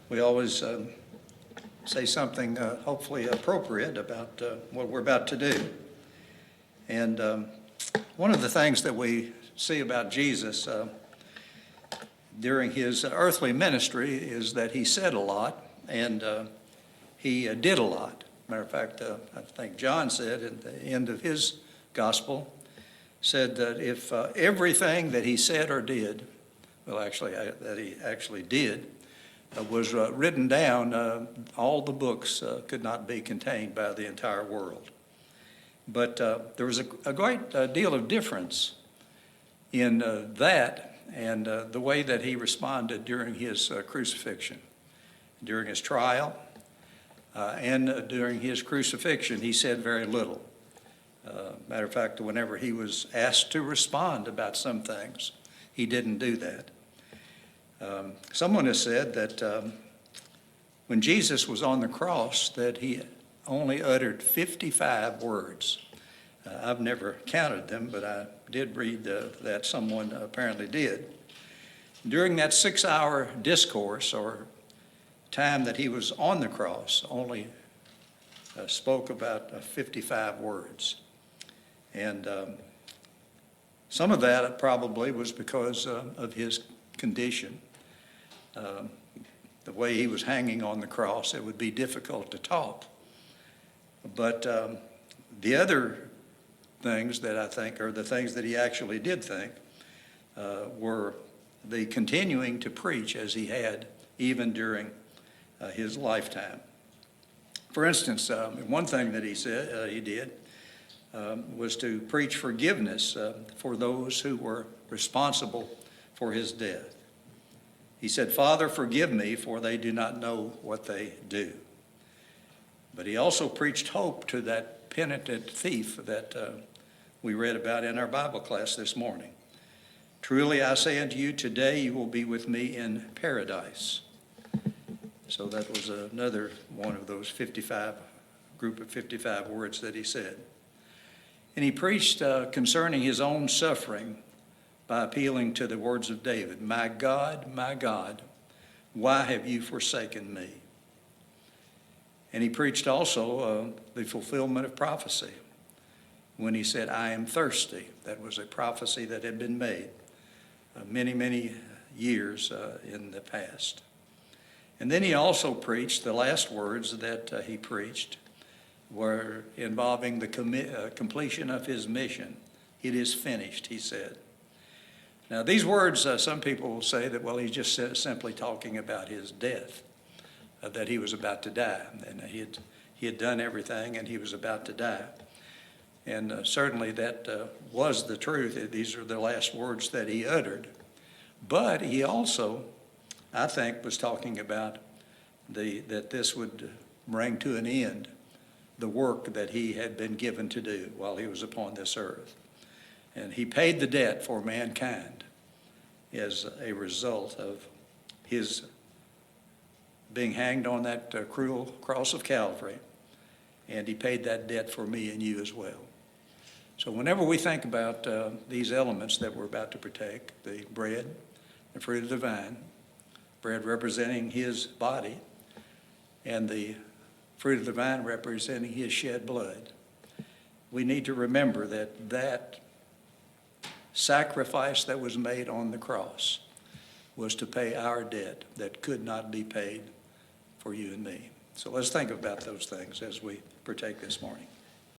we always say something hopefully appropriate about what we're about to do. And one of the things that we see about Jesus during his earthly ministry is that he said a lot and he did a lot. Matter of fact, I think John said at the end of his gospel, said that if everything that he said or did, well, actually, that he actually did, was written down, all the books could not be contained by the entire world. But there was a great deal of difference in that and the way that he responded during his crucifixion. During his trial and during his crucifixion, he said very little. Matter of fact, whenever he was asked to respond about some things, he didn't do that. Someone has said that when Jesus was on the cross, that he only uttered 55 words. I've never counted them, but I did read that someone apparently did. During that 6-hour discourse or time that he was on the cross, only spoke about 55 words. And some of that probably was because of his condition. The way he was hanging on the cross, it would be difficult to talk. But the other things that I think are the things that he actually did think were the continuing to preach as he had even during his lifetime. For instance, one thing that he said he did was to preach forgiveness for those who were responsible for his death. He said, "Father, forgive me, for they do not know what they do." But he also preached hope to that penitent thief that we read about in our Bible class this morning. "Truly I say unto you, today you will be with me in paradise." So that was another one of those group of 55 words that he said. And he preached concerning his own suffering by appealing to the words of David, my God, why have you forsaken me?" And he preached also the fulfillment of prophecy when he said, "I am thirsty." That was a prophecy that had been made many, many years in the past. And then he also preached, the last words that he preached were involving the completion of his mission. "It is finished," he said. Now these words, some people will say that, well, he's just simply talking about his death, that he was about to die, and he had done everything and he was about to die. And certainly that was the truth. These are the last words that he uttered. But he also, I think, was talking about that this would bring to an end the work that he had been given to do while he was upon this earth. And he paid the debt for mankind as a result of his being hanged on that cruel cross of Calvary. And he paid that debt for me and you as well. So whenever we think about these elements that we're about to partake, the bread, the fruit of the vine, bread representing his body, and the fruit of the vine representing his shed blood, we need to remember that sacrifice that was made on the cross was to pay our debt that could not be paid for you and me. So let's think about those things as we partake this morning.